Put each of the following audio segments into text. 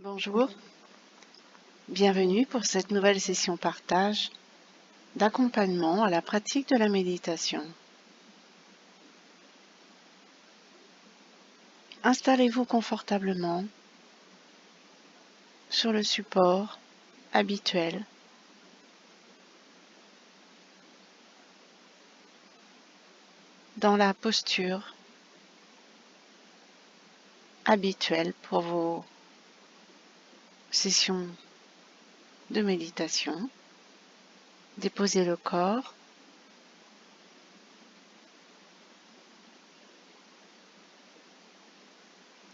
Bonjour, bienvenue pour cette nouvelle session partage d'accompagnement à la pratique de la méditation. Installez-vous confortablement sur le support habituel. Dans la posture habituelle pour vos sessions de méditation. Déposez le corps.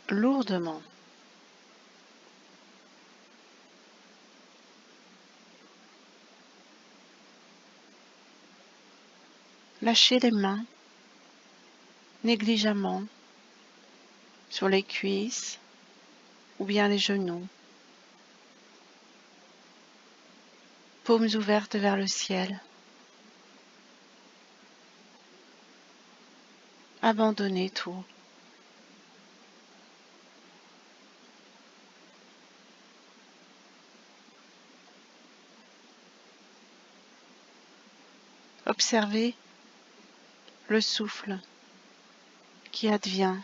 Lourdement. Lâchez les mains négligemment sur les cuisses ou bien les genoux. Paumes ouvertes vers le ciel. Abandonnez tout. Observez le souffle qui advient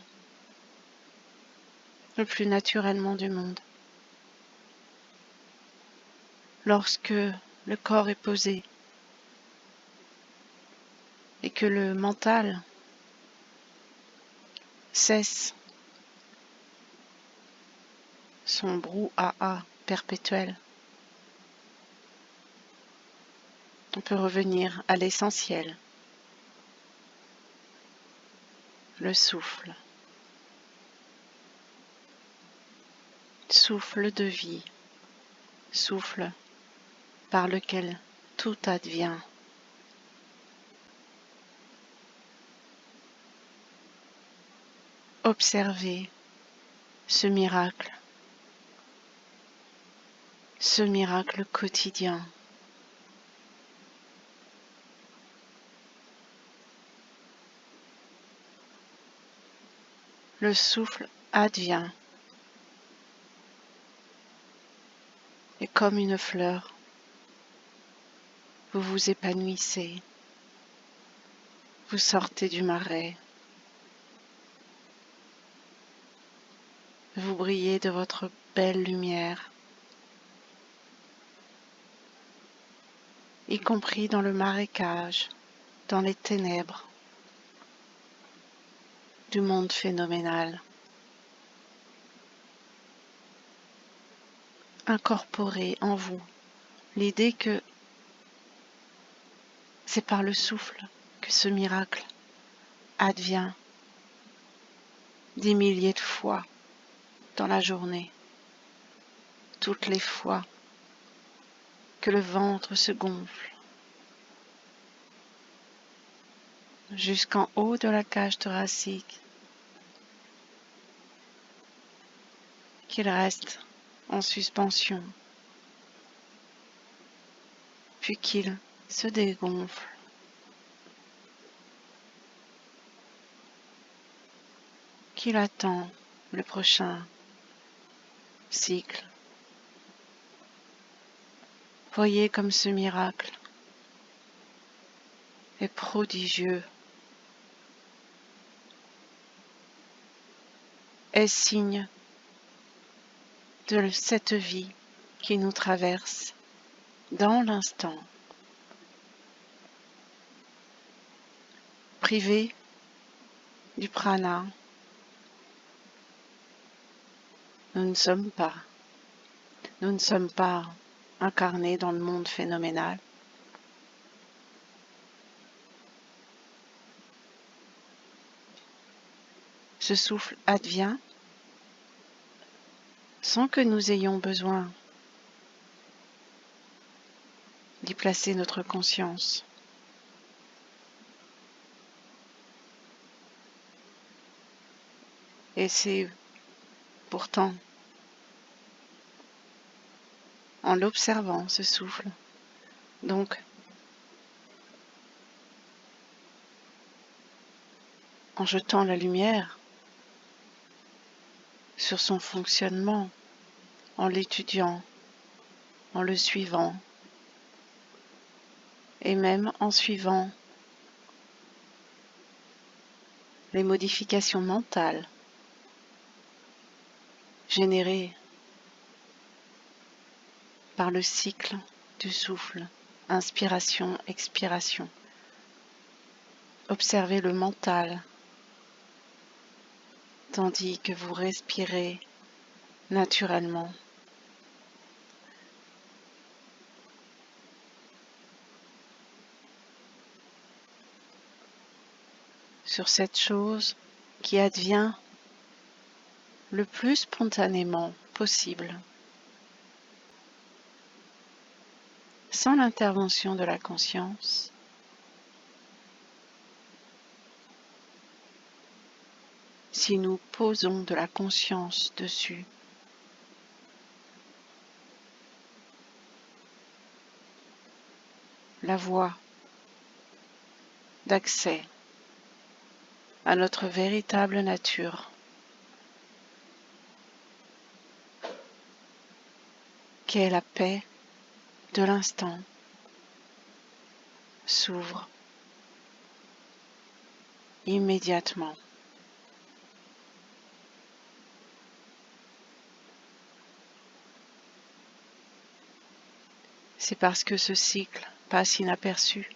le plus naturellement du monde. Lorsque le corps est posé et que le mental cesse son brouhaha perpétuel, on peut revenir à l'essentiel, le souffle. Souffle de vie, souffle par lequel tout advient. Observez ce miracle quotidien. Le souffle advient et comme une fleur, vous vous épanouissez, vous sortez du marais, vous brillez de votre belle lumière, y compris dans le marécage, dans les ténèbres du monde phénoménal. Incorporez en vous l'idée que c'est par le souffle que ce miracle advient des milliers de fois dans la journée, toutes les fois que le ventre se gonfle jusqu'en haut de la cage thoracique, qu'il reste en suspension, puis qu'il se dégonfle. Qu'il attend le prochain cycle. Voyez comme ce miracle est prodigieux, est signe de cette vie qui nous traverse dans l'instant. Privé du prana, nous ne sommes pas incarnés dans le monde phénoménal. Ce souffle advient sans que nous ayons besoin d'y placer notre conscience. Et c'est pourtant en l'observant, ce souffle, donc en jetant la lumière sur son fonctionnement en l'étudiant, en le suivant, et même en suivant les modifications mentales générées par le cycle du souffle, inspiration, expiration. Observez le mental tandis que vous respirez naturellement. Sur cette chose qui advient le plus spontanément possible, sans l'intervention de la conscience, si nous posons de la conscience dessus. La voie d'accès à notre véritable nature, qui est la paix de l'instant, s'ouvre immédiatement. C'est parce que ce cycle passe inaperçu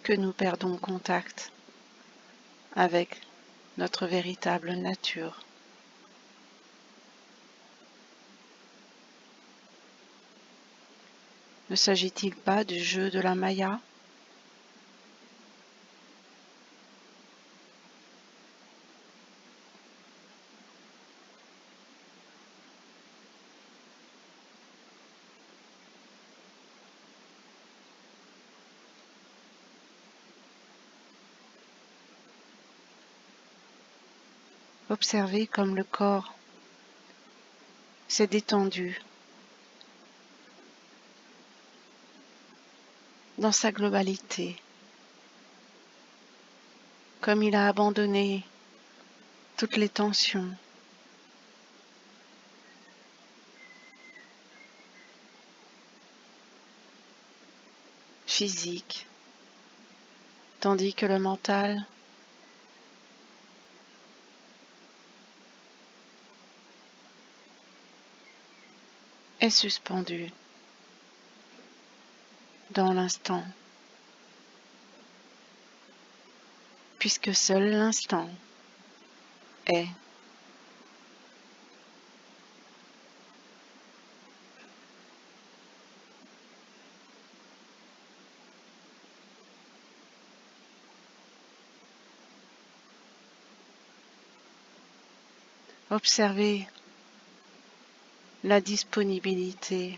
que nous perdons contact avec notre véritable nature. Ne s'agit-il pas du jeu de la Maya ? Observez comme le corps s'est détendu dans sa globalité, comme il a abandonné toutes les tensions, physiques, tandis que le mental est suspendu dans l'instant, puisque seul l'instant est. Observez la disponibilité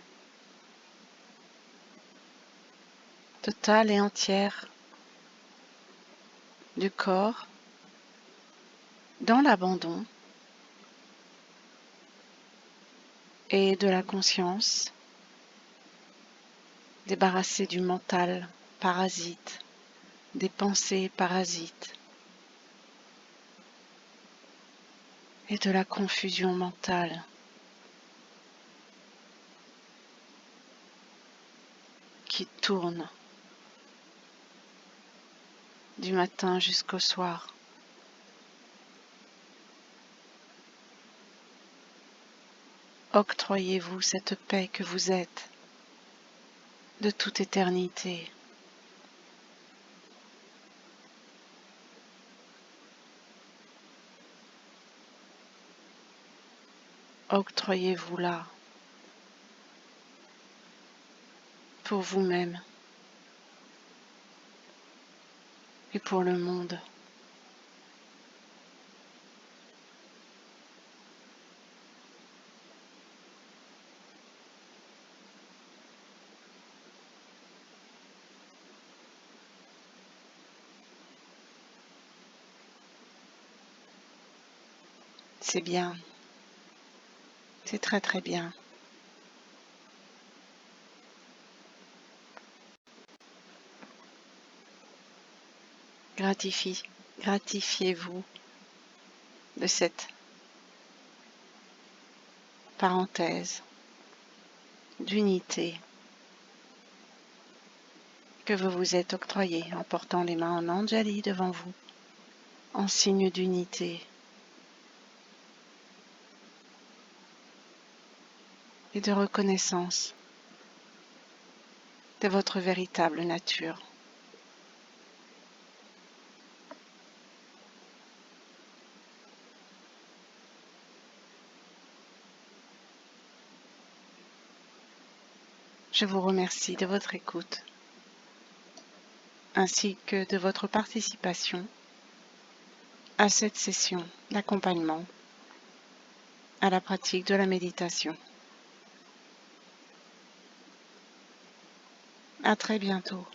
totale et entière du corps dans l'abandon et de la conscience, débarrassée du mental parasite, des pensées parasites et de la confusion mentale qui tourne du matin jusqu'au soir. Octroyez-vous cette paix que vous êtes de toute éternité. Octroyez-vous-la pour vous-même et pour le monde. C'est bien, c'est très très bien. Gratifiez-vous de cette parenthèse d'unité que vous vous êtes octroyé en portant les mains en Anjali devant vous, en signe d'unité et de reconnaissance de votre véritable nature. Je vous remercie de votre écoute ainsi que de votre participation à cette session d'accompagnement à la pratique de la méditation. À très bientôt.